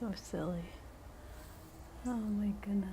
So silly. Oh my goodness.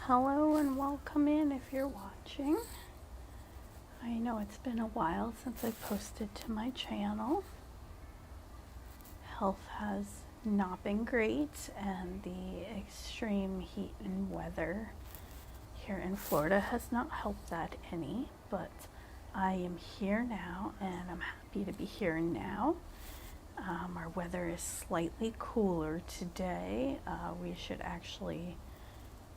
Hello and welcome in if you're watching. I know it's been a while since I posted to my channel. Health has not been great, and the extreme heat and weather here in Florida has not helped that any, but I am here now and I'm happy to be here now. Our weather is slightly cooler today. We should actually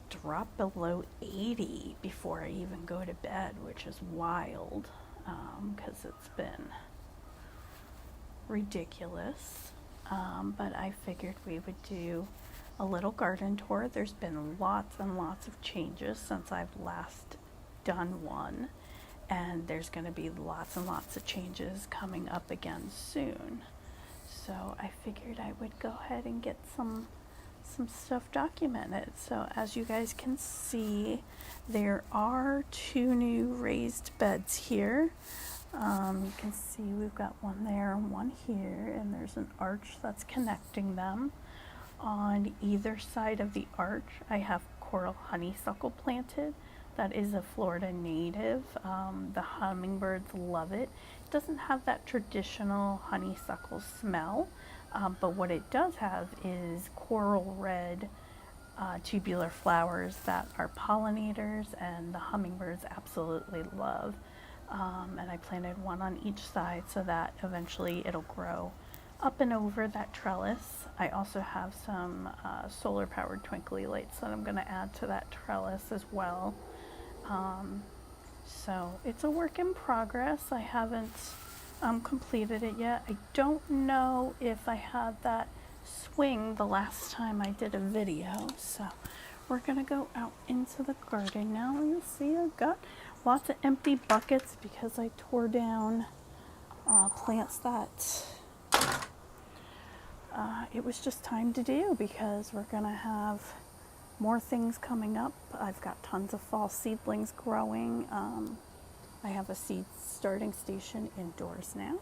drop below 80 before I even go to bed, which is wild because it's been ridiculous. But I figured we would do a little garden tour. There's been lots and lots of changes since I've last done one, and there's going to be lots and lots of changes coming up again soon. So I figured I would go ahead and get some stuff documented. So as you guys can see, there are 2 new raised beds here. You can see we've got one there and one here, and there's an arch that's connecting them. On either side of the arch, I have coral honeysuckle planted. That is a Florida native. The hummingbirds love it. It doesn't have that traditional honeysuckle smell, but what it does have is coral red tubular flowers that are pollinators, and the hummingbirds absolutely love. And I planted one on each side so that eventually it'll grow up and over that trellis. I also have some solar powered twinkly lights that I'm going to add to that trellis as well. So it's a work in progress. I haven't completed it yet. I don't know if I had that swing the last time I did a video. So we're gonna go out into the garden now. You'll see I've got lots of empty buckets because I tore down plants that it was just time to do, because we're gonna have more things coming up. I've got tons of fall seedlings growing. I have a seed starting station indoors now.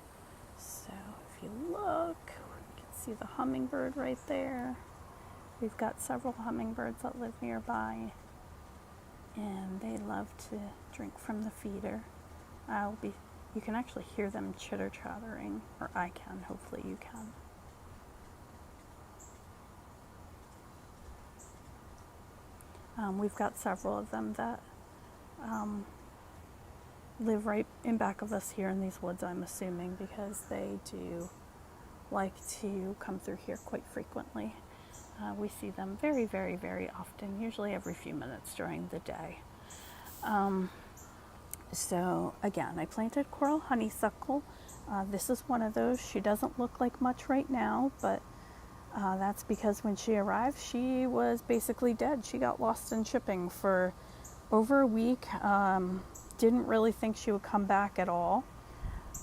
So if you look, you can see the hummingbird right there. We've got several hummingbirds that live nearby, and they love to drink from the feeder. You can actually hear them chitter chattering, or I can, hopefully you can. We've got several of them that live right in back of us here in these woods, I'm assuming, because they do like to come through here quite frequently. We see them very, very, very often, usually every few minutes during the day. So again, I planted coral honeysuckle. This is one of those. She doesn't look like much right now, but that's because when she arrived, she was basically dead. She got lost in shipping for over a week. Didn't really think she would come back at all,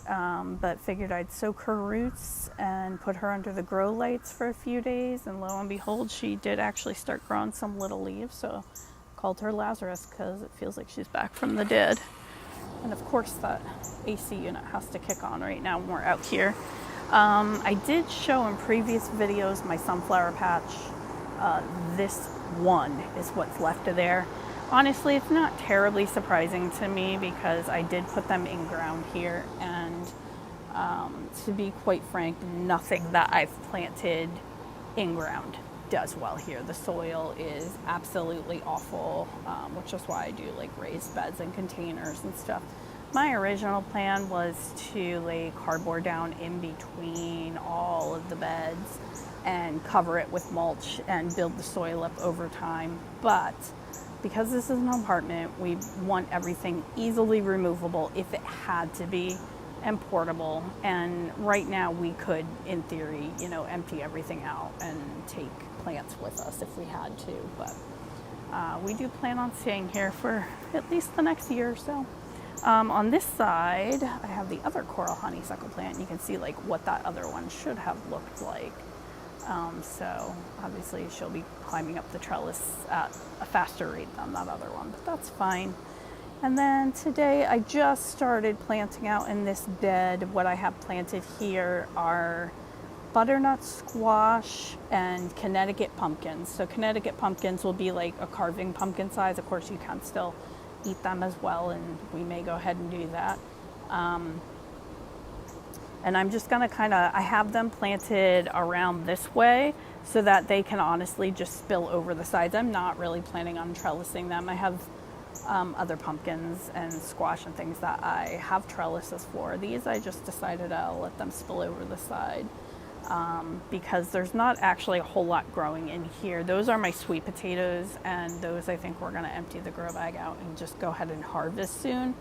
but figured I'd soak her roots and put her under the grow lights for a few days, and lo and behold, she did actually start growing some little leaves. So I called her Lazarus because it feels like she's back from the dead. And of course that AC unit has to kick on right now when we're out here. I did show in previous videos my sunflower patch. This one is what's left of there. Honestly, it's not terribly surprising to me because I did put them in ground here, and to be quite frank, nothing that I've planted in ground does well here. The soil is absolutely awful, which is why I do like raised beds and containers and stuff. My original plan was to lay cardboard down in between all of the beds and cover it with mulch and build the soil up over time. But because this is an apartment, we want everything easily removable if it had to be, and portable. And right now we could, in theory, empty everything out and take plants with us if we had to. But we do plan on staying here for at least the next year or so. On this side, I have the other coral honeysuckle plant. You can see like what that other one should have looked like. So obviously she'll be climbing up the trellis at a faster rate than that other one, but that's fine. And then today I just started planting out in this bed. What I have planted here are butternut squash and Connecticut pumpkins. So Connecticut pumpkins will be like a carving pumpkin size. Of course, you can still eat them as well, and we may go ahead and do that. And I'm just gonna I have them planted around this way so that they can honestly just spill over the sides. I'm not really planning on trellising them. I have other pumpkins and squash and things that I have trellises for. These I just decided I'll let them spill over the side because there's not actually a whole lot growing in here. Those are my sweet potatoes, and those I think we're going to empty the grow bag out and just go ahead and harvest soon.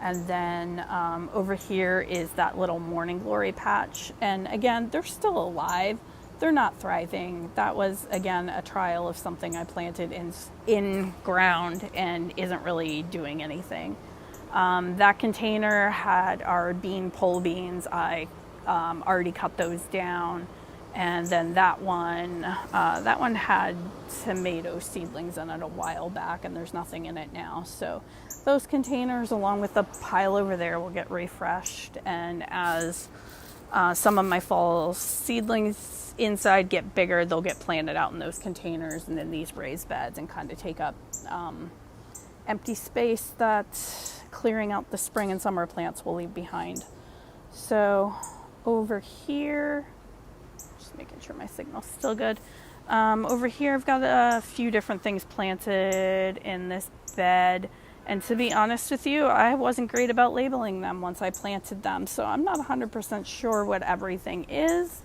And then over here is that little morning glory patch, and again, they're still alive. They're not thriving. That was, again, a trial of something I planted in ground and isn't really doing anything. That container had our pole beans. I already cut those down. And then that one had tomato seedlings in it a while back, and there's nothing in it now. So those containers, along with the pile over there, will get refreshed. And as some of my fall seedlings inside get bigger, they'll get planted out in those containers and then these raised beds and kind of take up empty space that clearing out the spring and summer plants will leave behind. So over here, just making sure my signal's still good. Over here I've got a few different things planted in this bed. And to be honest with you, I wasn't great about labeling them once I planted them. So I'm not 100% sure what everything is.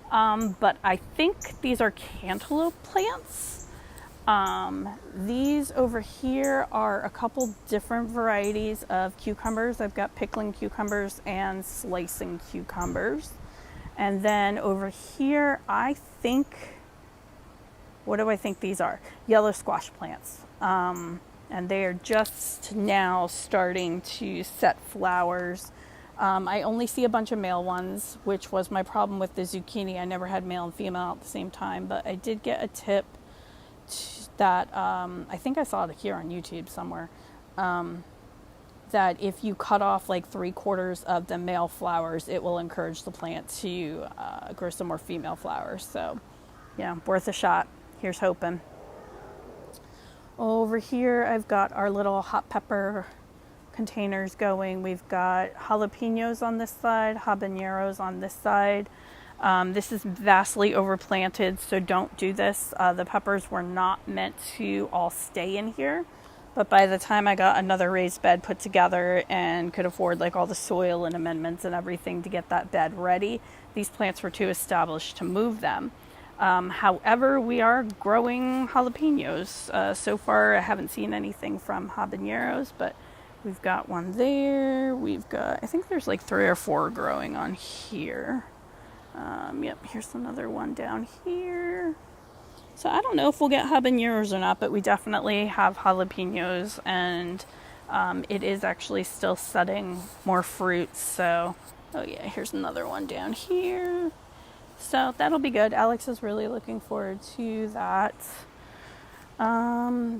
But I think these are cantaloupe plants. These over here are a couple different varieties of cucumbers. I've got pickling cucumbers and slicing cucumbers. And then over here, I think, what do I think these are? Yellow squash plants. And they are just now starting to set flowers. I only see a bunch of male ones, which was my problem with the zucchini. I never had male and female at the same time, but I did get a tip that I think I saw it here on YouTube somewhere, that if you cut off like 3/4 of the male flowers, it will encourage the plant to grow some more female flowers. So yeah, worth a shot. Here's hoping. Over here, I've got our little hot pepper containers going. We've got jalapenos on this side, habaneros on this side. This is vastly overplanted, so don't do this. The peppers were not meant to all stay in here, but by the time I got another raised bed put together and could afford like all the soil and amendments and everything to get that bed ready, these plants were too established to move them. However, we are growing jalapenos. So far, I haven't seen anything from habaneros, but we've got one there. We've got, I think there's like 3 or 4 growing on here. Yep, here's another one down here. So I don't know if we'll get habaneros or not, but we definitely have jalapenos, and it is actually still setting more fruits. So, oh yeah, here's another one down here. So that'll be good. Alex is really looking forward to that.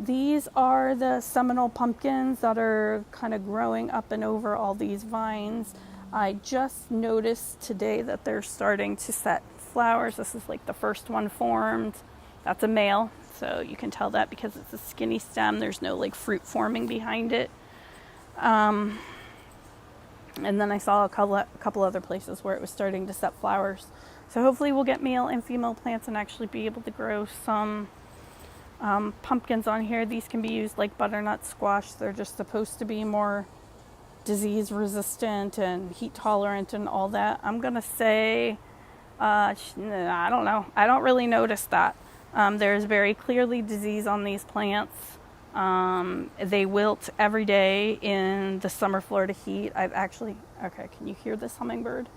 These are the Seminole pumpkins that are kind of growing up and over all these vines. I just noticed today that they're starting to set flowers. This is like the first one formed. That's a male, so you can tell that because it's a skinny stem. There's no like fruit forming behind it. And then I saw a couple other places where it was starting to set flowers. So hopefully we'll get male and female plants and actually be able to grow some pumpkins on here. These can be used like butternut squash. They're just supposed to be more disease resistant and heat tolerant and all that. I'm gonna say, I don't know. I don't really notice that. There's very clearly disease on these plants. They wilt every day in the summer Florida heat. Okay, can you hear this hummingbird?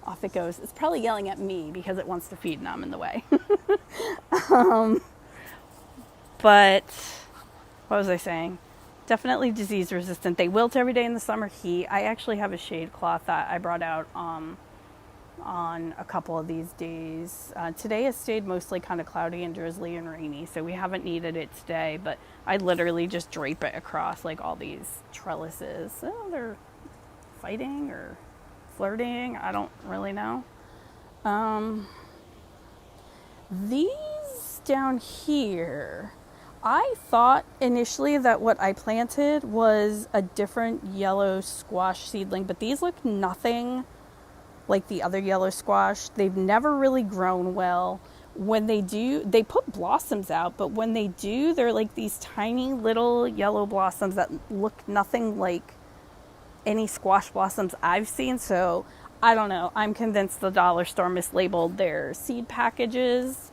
Off it goes. It's probably yelling at me because it wants to feed and I'm in the way. But what was I saying? Definitely disease resistant. They wilt every day in the summer heat. I actually have a shade cloth that I brought out on a couple of these days. Today has stayed mostly kind of cloudy and drizzly and rainy, so we haven't needed it today, but I literally just drape it across like all these trellises. Oh, they're fighting or flirting. I don't really know. These down here, I thought initially that what I planted was a different yellow squash seedling, but these look nothing like the other yellow squash. They've never really grown well. When they do, they put blossoms out, but when they do, they're like these tiny little yellow blossoms that look nothing like any squash blossoms I've seen. So I don't know. I'm convinced the dollar store mislabeled their seed packages,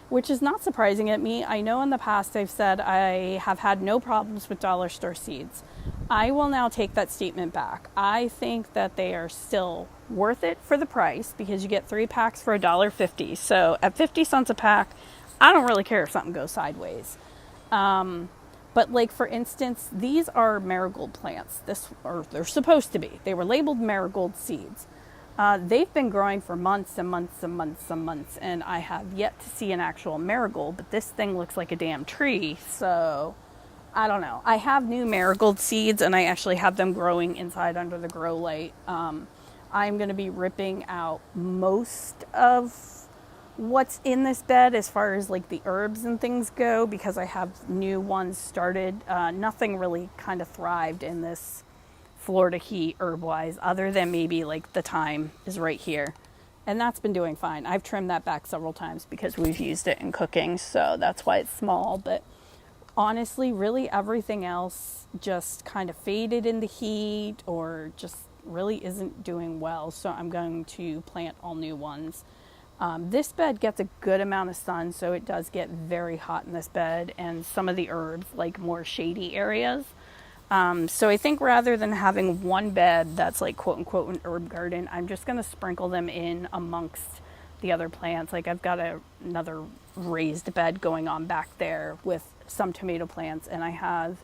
which is not surprising at me. I know in the past I've said I have had no problems with dollar store seeds. I will now take that statement back. I think that they are still worth it for the price because you get 3 packs for $1.50. So at 50 cents a pack, I don't really care if something goes sideways. But like for instance, these are marigold plants. They're supposed to be. They were labeled marigold seeds. They've been growing for months and months and months and months, and I have yet to see an actual marigold, but this thing looks like a damn tree, so I don't know. I have new marigold seeds, and I actually have them growing inside under the grow light. I'm going to be ripping out most of what's in this bed as far as like the herbs and things go because I have new ones started. Nothing really kind of thrived in this Florida heat herb-wise, other than maybe like the thyme is right here. And that's been doing fine. I've trimmed that back several times because we've used it in cooking, so that's why it's small. But honestly, really everything else just kind of faded in the heat or just really isn't doing well. So I'm going to plant all new ones. This bed gets a good amount of sun, so it does get very hot in this bed, and some of the herbs like more shady areas. So I think rather than having one bed that's like quote unquote an herb garden, I'm just going to sprinkle them in amongst the other plants. Like I've got another raised bed going on back there with some tomato plants, and I have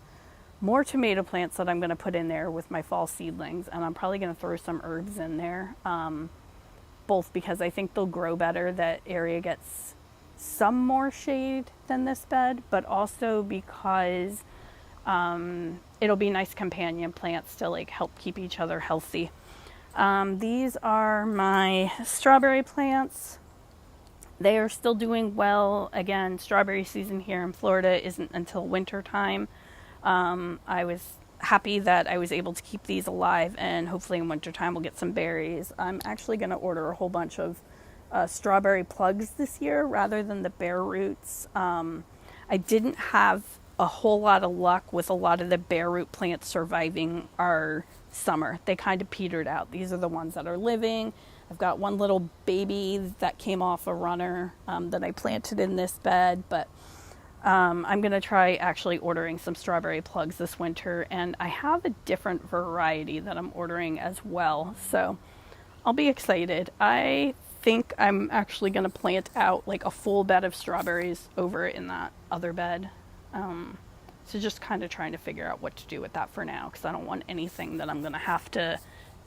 more tomato plants that I'm going to put in there with my fall seedlings, and I'm probably going to throw some herbs in there, both because I think they'll grow better. That area gets some more shade than this bed, but also because it'll be nice companion plants to like help keep each other healthy. These are my strawberry plants. They are still doing well. Again, strawberry season here in Florida isn't until winter time. I was happy that I was able to keep these alive, and hopefully in winter time we'll get some berries. I'm actually going to order a whole bunch of strawberry plugs this year rather than the bare roots. I didn't have a whole lot of luck with a lot of the bare root plants surviving our summer. They kind of petered out. These are the ones that are living. I've got one little baby that came off a runner that I planted in this bed, but I'm going to try actually ordering some strawberry plugs this winter, and I have a different variety that I'm ordering as well, so I'll be excited. I think I'm actually going to plant out like a full bed of strawberries over in that other bed. So just kind of trying to figure out what to do with that for now, because I don't want anything that I'm going to have to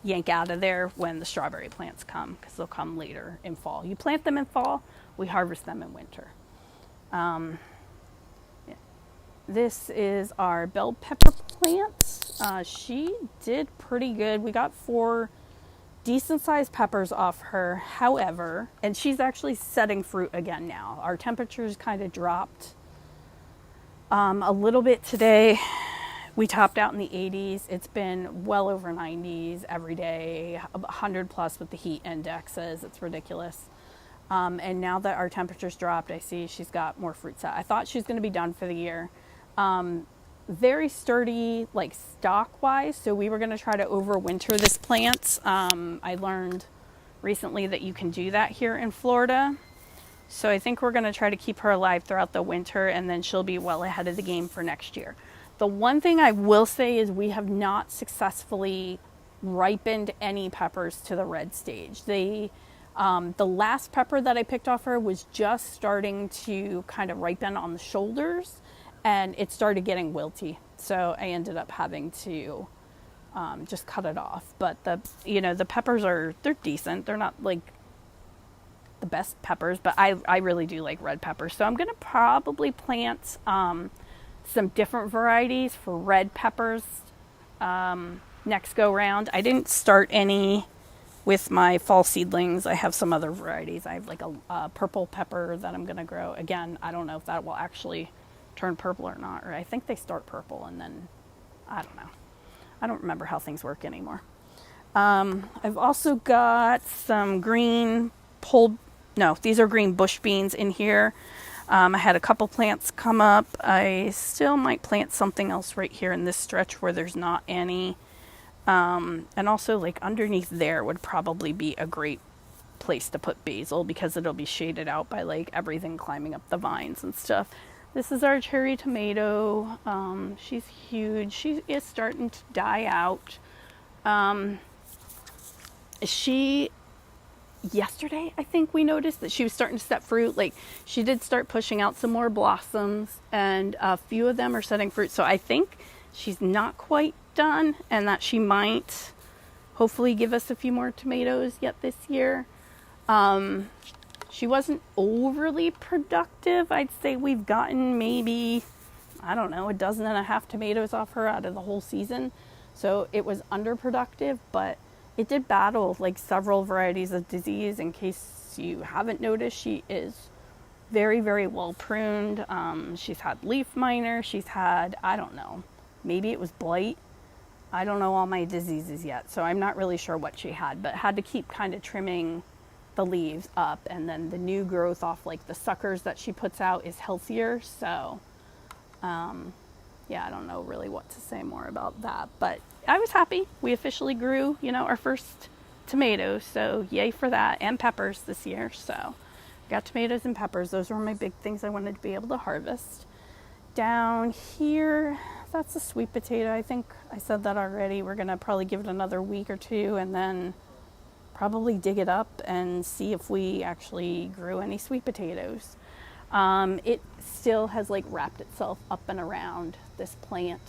yank out of there when the strawberry plants come, because they'll come later in fall. You plant them in fall, we harvest them in winter. This is our bell pepper plant. She did pretty good. We got 4 decent sized peppers off her. However, and she's actually setting fruit again now. Our temperatures kind of dropped a little bit today, We topped out in the 80s. It's been well over 90s every day, 100 plus with the heat indexes. It's ridiculous. And now that our temperatures dropped, I see she's got more fruit set. I thought she was going to be done for the year. Very sturdy, like stock wise. So we were going to try to overwinter this plant. I learned recently that you can do that here in Florida. So I think we're going to try to keep her alive throughout the winter, and then she'll be well ahead of the game for next year. The one thing I will say is we have not successfully ripened any peppers to the red stage. The last pepper that I picked off her was just starting to kind of ripen on the shoulders, and it started getting wilty. So I ended up having to just cut it off. But the peppers they're decent. They're not like the best peppers, but I really do like red peppers. So I'm going to probably plant some different varieties for red peppers next go round. I didn't start any with my fall seedlings. I have some other varieties. I have like a purple pepper that I'm going to grow. Again, I don't know if that will actually turn purple or not, or I think they start purple and then, I don't know. I don't remember how things work anymore. I've also got some green these are green bush beans in here. I had a couple plants come up. I still might plant something else right here in this stretch where there's not any. And also like underneath there would probably be a great place to put basil because it'll be shaded out by like everything climbing up the vines and stuff. This is our cherry tomato. She's huge. She is starting to die out. Yesterday, I think we noticed that she was starting to set fruit. Like she did start pushing out some more blossoms, and a few of them are setting fruit. So I think she's not quite done, and that she might hopefully give us a few more tomatoes yet this year. She wasn't overly productive. I'd say we've gotten maybe, I don't know, 12.5 tomatoes off her out of the whole season. So it was underproductive, but it did battle like several varieties of disease. In case you haven't noticed, she is very, very well pruned. She's had leaf miner. She's had, I don't know, maybe it was blight. I don't know all my diseases yet, so I'm not really sure what she had, but had to keep kind of trimming the leaves up, and then the new growth off like the suckers that she puts out is healthier. So yeah, I don't know really what to say more about that, but I was happy. We officially grew, our first tomatoes, so yay for that, and peppers this year. So got tomatoes and peppers. Those were my big things I wanted to be able to harvest. Down here, that's a sweet potato. I think I said that already. We're gonna probably give it another week or two and then probably dig it up and see if we actually grew any sweet potatoes. It still has like wrapped itself up and around this plant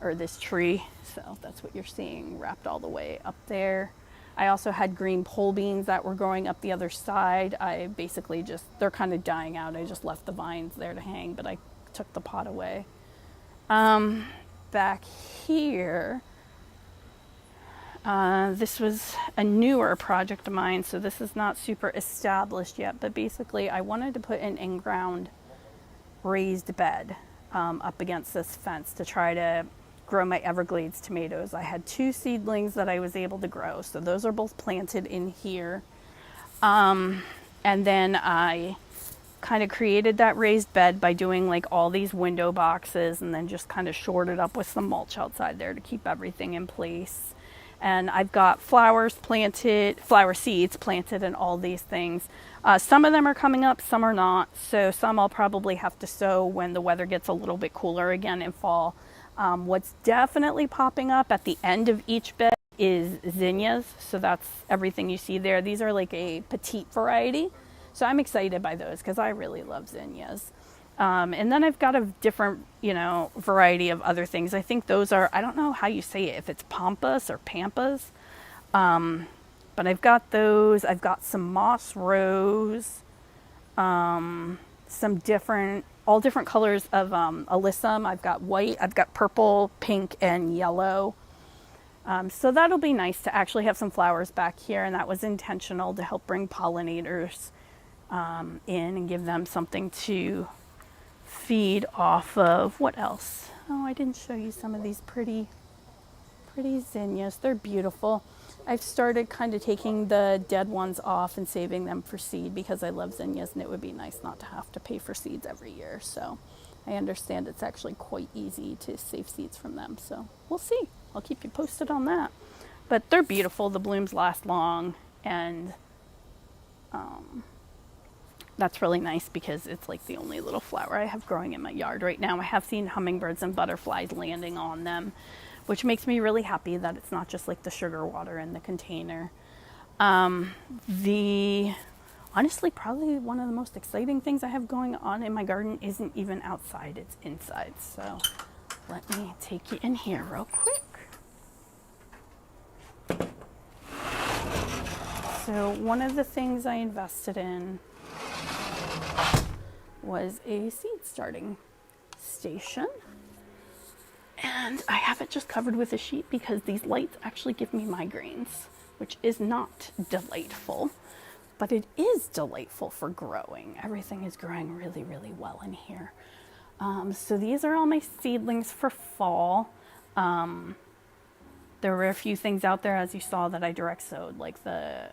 or this tree. So that's what you're seeing, wrapped all the way up there. I also had green pole beans that were growing up the other side. I basically they're kind of dying out. I just left the vines there to hang, but I took the pot away. Back here, this was a newer project of mine, so this is not super established yet, but basically I wanted to put an in-ground raised bed up against this fence to try to grow my Everglades tomatoes. I had 2 seedlings that I was able to grow, so those are both planted in here. And then I kind of created that raised bed by doing like all these window boxes and then just kind of shored it up with some mulch outside there to keep everything in place. And I've got flower seeds planted and all these things. Some of them are coming up, some are not. So some I'll probably have to sow when the weather gets a little bit cooler again in fall. What's definitely popping up at the end of each bed is zinnias. So that's everything you see there. These are like a petite variety. So I'm excited by those because I really love zinnias. And then I've got a different, variety of other things. I think those are, I don't know how you say it, if it's pampas or pampas. But I've got those. I've got some moss rose, all different colors of alyssum. I've got white, I've got purple, pink, and yellow. So that'll be nice to actually have some flowers back here, and that was intentional to help bring pollinators in and give them something to feed off of. What else? Oh, I didn't show you some of these pretty zinnias. They're beautiful. I've started kind of taking the dead ones off and saving them for seed because I love zinnias and it would be nice not to have to pay for seeds every year. So I understand it's actually quite easy to save seeds from them. So we'll see. I'll keep you posted on that. But they're beautiful. The blooms last long, and that's really nice because it's like the only little flower I have growing in my yard right now. I have seen hummingbirds and butterflies landing on them, which makes me really happy that it's not just like the sugar water in the container. Honestly, probably one of the most exciting things I have going on in my garden isn't even outside, it's inside. So let me take you in here real quick. So one of the things I invested in was a seed starting station. And I have it just covered with a sheet because these lights actually give me migraines, which is not delightful, but it is delightful for growing. Everything is growing really, really well in here. So these are all my seedlings for fall. There were a few things out there, as you saw, that I direct sowed, like the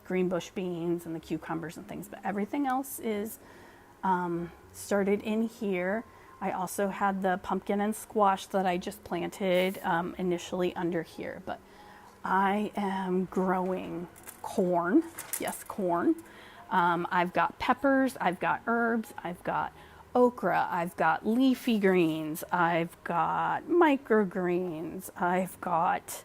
green bush beans and the cucumbers and things, but everything else is started in here. I also had the pumpkin and squash that I just planted initially under here, but I am growing corn. Yes, corn. I've got peppers, I've got herbs, I've got okra, I've got leafy greens, I've got microgreens, I've got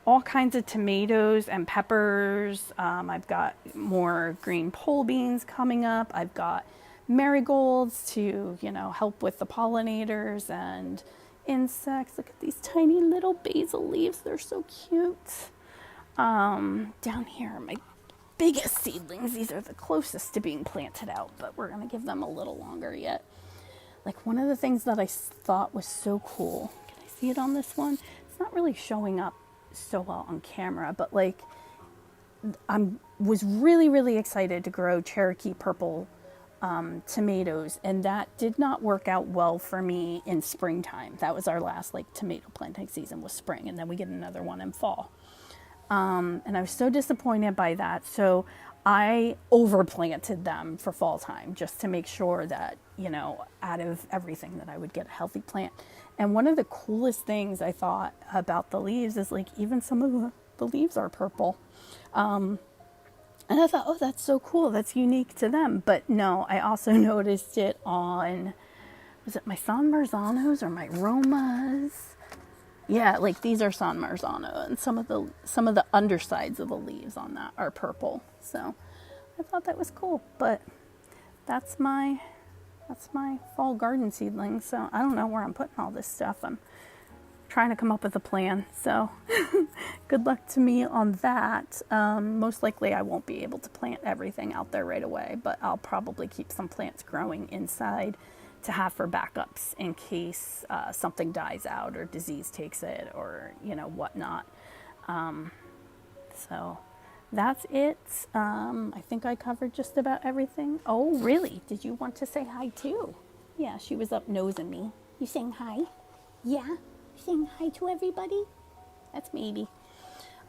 all kinds of tomatoes and peppers. I've got more green pole beans coming up. I've got marigolds to, help with the pollinators and insects. Look at these tiny little basil leaves. They're so cute. Down here are my biggest seedlings. These are the closest to being planted out, but we're going to give them a little longer yet. Like one of the things that I thought was so cool. Can I see it on this one? It's not really showing up so well on camera, but like was really, really excited to grow Cherokee purple tomatoes, and that did not work out well for me in springtime. That was our last tomato planting season, was spring, and then we get another one in fall. And I was so disappointed by that. So I overplanted them for fall time just to make sure that, out of everything that I would get a healthy plant. And one of the coolest things I thought about the leaves is even some of the leaves are purple. And I thought, oh, that's so cool. That's unique to them. But no, I also noticed it on, was it my San Marzanos or my Romas? Yeah, these are San Marzano, and some of the undersides of the leaves on that are purple. So I thought that was cool. But that's my fall garden seedling. So I don't know where I'm putting all this stuff. I'm trying to come up with a plan. So good luck to me on that. Most likely I won't be able to plant everything out there right away, but I'll probably keep some plants growing inside to have for backups in case something dies out or disease takes it or, whatnot. So that's it. I think I covered just about everything. Oh, really? Did you want to say hi too? Yeah, she was up nosing me. You saying hi? Yeah? You saying hi to everybody? That's maybe.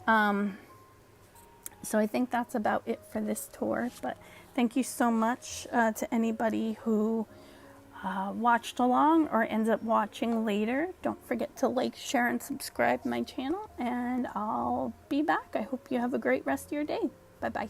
So I think that's about it for this tour, but thank you so much to anybody who watched along or ends up watching later. Don't forget to like, share, and subscribe my channel, and I'll be back. I hope you have a great rest of your day. Bye-bye.